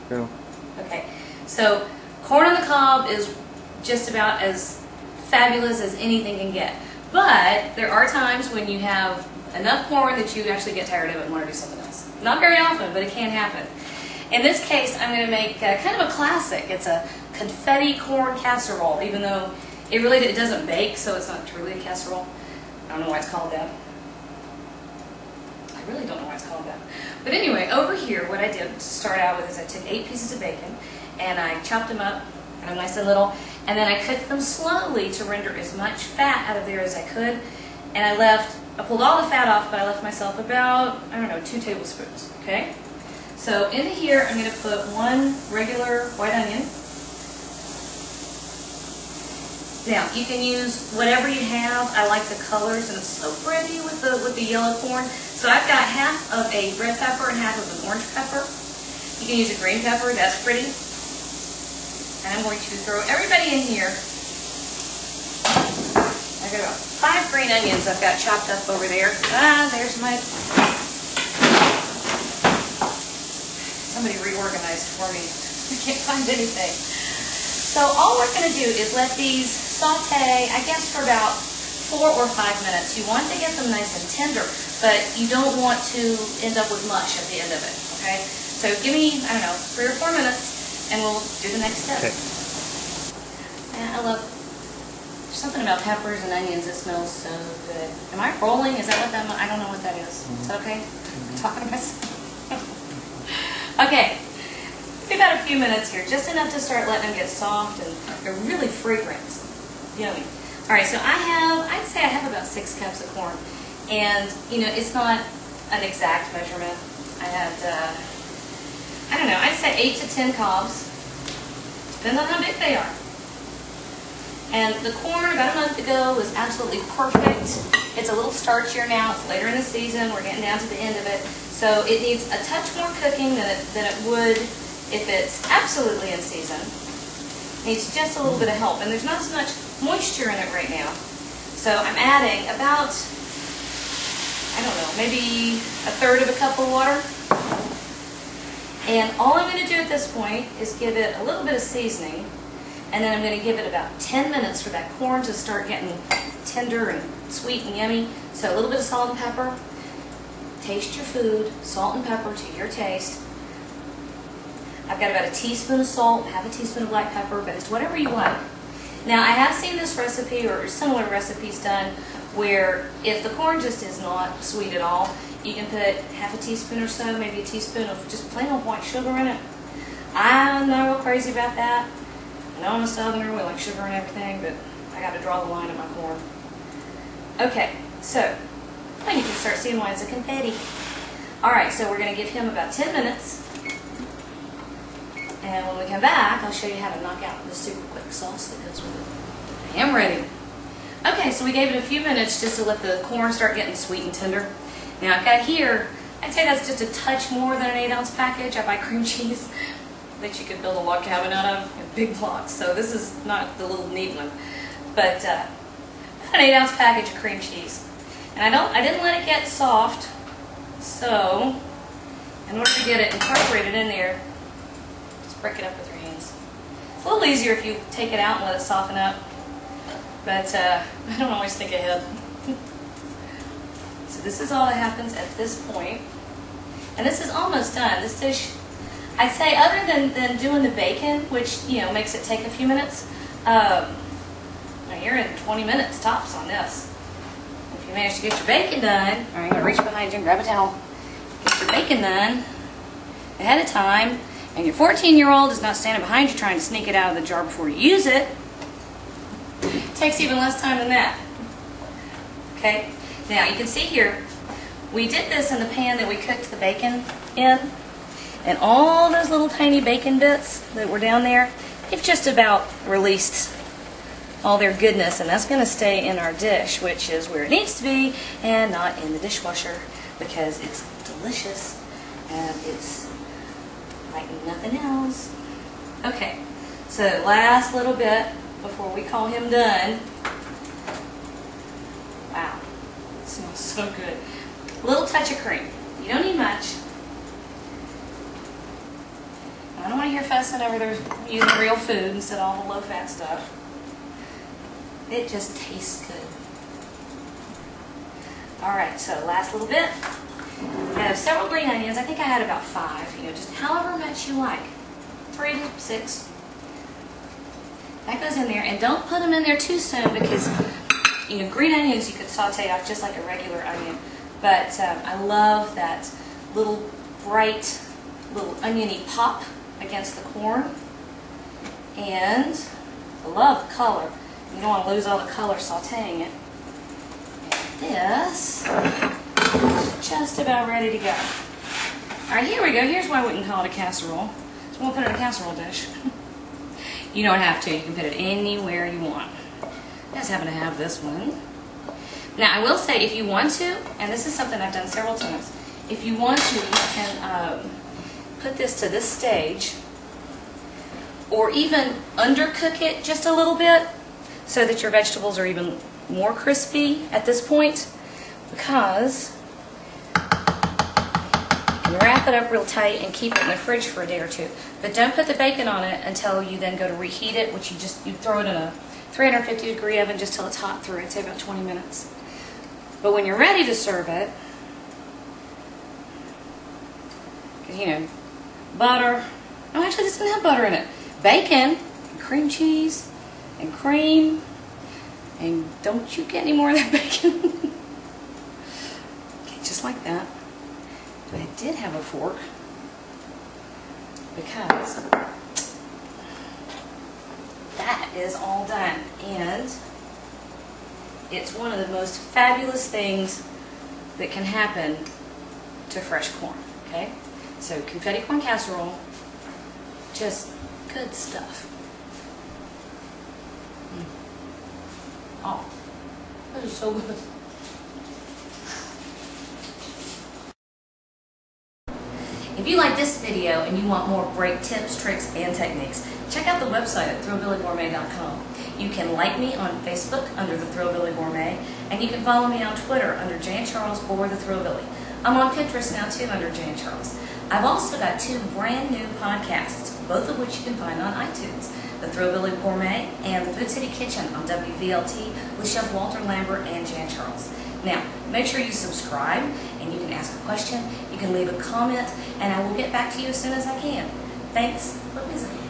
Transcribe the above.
Go. Okay, so corn on the cob is just about as fabulous as anything can get. But there are times when you have enough corn that you actually get tired of it and want to do something else. Not very often, but it can happen. In this case, I'm going to make kind of a classic. It's a confetti corn casserole, even though it doesn't bake, so it's not truly a casserole. I don't know why it's called that. I really don't know why it's called that. But anyway, over here, what I did to start out with is I took 8 pieces of bacon, and I chopped them up, kind of nice and little, and then I cooked them slowly to render as much fat out of there as I could. And I pulled all the fat off, but I left myself about, I don't know, 2 tablespoons, okay? So into here, I'm going to put 1 regular white onion. Now, you can use whatever you have. I like the colors, and it's so pretty with the yellow corn. So I've got half of a red pepper and half of an orange pepper. You can use a green pepper, that's pretty. And I'm going to throw everybody in here. I've got about 5 green onions I've got chopped up over there. There's my... Somebody reorganized for me. I can't find anything. So all we're going to do is let these saute, I guess, for about 4 or 5 minutes. You want to get them nice and tender, but you don't want to end up with mush at the end of it, okay? So give me, I don't know, 3 or 4 minutes, and we'll do the next step. Okay. I love, there's something about peppers and onions that smells so good. Am I rolling? Is that what that, I don't know what that is. Is that okay? I'm talking to myself. Okay. Give about a few minutes here, just enough to start letting them get soft, and they're really fragrant. Yummy. All right, so I'd say I have about 6 cups of corn, and it's not an exact measurement. I had, I don't know, I'd say 8 to 10 cobs. Depends on how big they are. And the corn about a month ago was absolutely perfect. It's a little starchier now. It's later in the season. We're getting down to the end of it, so it needs a touch more cooking than it would if it's absolutely in season. It needs just a little bit of help, and there's not so much moisture in it right now. So I'm adding about, I don't know, maybe 1/3 of a cup of water. And all I'm going to do at this point is give it a little bit of seasoning, and then I'm going to give it about 10 minutes for that corn to start getting tender and sweet and yummy. So a little bit of salt and pepper. Taste your food, salt and pepper to your taste. I've got about a teaspoon of salt, half a teaspoon of black pepper, but it's whatever you like. Now, I have seen this recipe or similar recipes done where if the corn just is not sweet at all, you can put half a teaspoon or so, maybe a teaspoon of just plain old white sugar in it. I'm not real crazy about that. I know I'm a southerner, we like sugar and everything, but I got to draw the line at my corn. Okay, so now you can start seeing why it's a confetti. All right, so we're going to give him about 10 minutes. And when we come back, I'll show you how to knock out the super quick sauce that goes with it. I am ready. Okay, so we gave it a few minutes just to let the corn start getting sweet and tender. Now I've got here, I'd say that's just a touch more than an 8-ounce package. I buy cream cheese that you could build a log cabin out of in big blocks. So this is not the little neat one, but an 8-ounce package of cream cheese. And I didn't let it get soft, so in order to get it incorporated in there, break it up with your hands. It's a little easier if you take it out and let it soften up, but I don't always think ahead. So this is all that happens at this point. And this is almost done. This dish, I'd say, other than doing the bacon, which makes it take a few minutes, now you're in 20 minutes tops on this. If you manage to get your bacon done, all right, I'm going to reach behind you and grab a towel. Get your bacon done ahead of time, and your 14-year-old is not standing behind you trying to sneak it out of the jar before you use it. It takes even less time than that. Okay? Now, you can see here, we did this in the pan that we cooked the bacon in, and all those little tiny bacon bits that were down there, they've just about released all their goodness, and that's going to stay in our dish, which is where it needs to be, and not in the dishwasher, because it's delicious, and it's like nothing else. Okay, so last little bit before we call him done. Wow, it smells so good. A little touch of cream. You don't need much. I don't want they're fussing over they're using real food instead of all the low-fat stuff. It just tastes good. All right, so last little bit. I have several green onions. I think I had about 5, just however much you like. 3 to 6. That goes in there, and don't put them in there too soon because, green onions you could saute off just like a regular onion. But I love that little bright, little oniony pop against the corn. And I love the color. You don't want to lose all the color sauteing it. This is just about ready to go. All right, here we go. Here's why I wouldn't call it a casserole. So we'll put it in a casserole dish. You don't have to. You can put it anywhere you want. I just happen to have this one. Now, I will say, if you want to, and this is something I've done several times, if you want to, you can put this to this stage, or even undercook it just a little bit, so that your vegetables are even more crispy at this point, because you can wrap it up real tight and keep it in the fridge for a day or 2. But don't put the bacon on it until you then go to reheat it, which you throw it in a 350-degree oven just till it's hot through. I'd say about 20 minutes. But when you're ready to serve it, because butter. Oh, actually, this doesn't have butter in it. Bacon, and cream cheese, and cream. And don't you get any more of that bacon. Okay, just like that. But I did have a fork because that is all done. And it's one of the most fabulous things that can happen to fresh corn. Okay? So confetti corn casserole, just good stuff. Oh, this is so good. If you like this video and you want more great tips, tricks, and techniques, check out the website at thrillbillygourmet.com. You can like me on Facebook under The Thrillbilly Gourmet, and you can follow me on Twitter under Jan Charles or The Thrillbilly. I'm on Pinterest now too under Jan Charles. I've also got 2 brand new podcasts, both of which you can find on iTunes. The Thrillbilly Gourmet and The Food City Kitchen on WVLT with Chef Walter Lambert and Jan Charles. Now, make sure you subscribe, and you can ask a question, you can leave a comment, and I will get back to you as soon as I can. Thanks for visiting.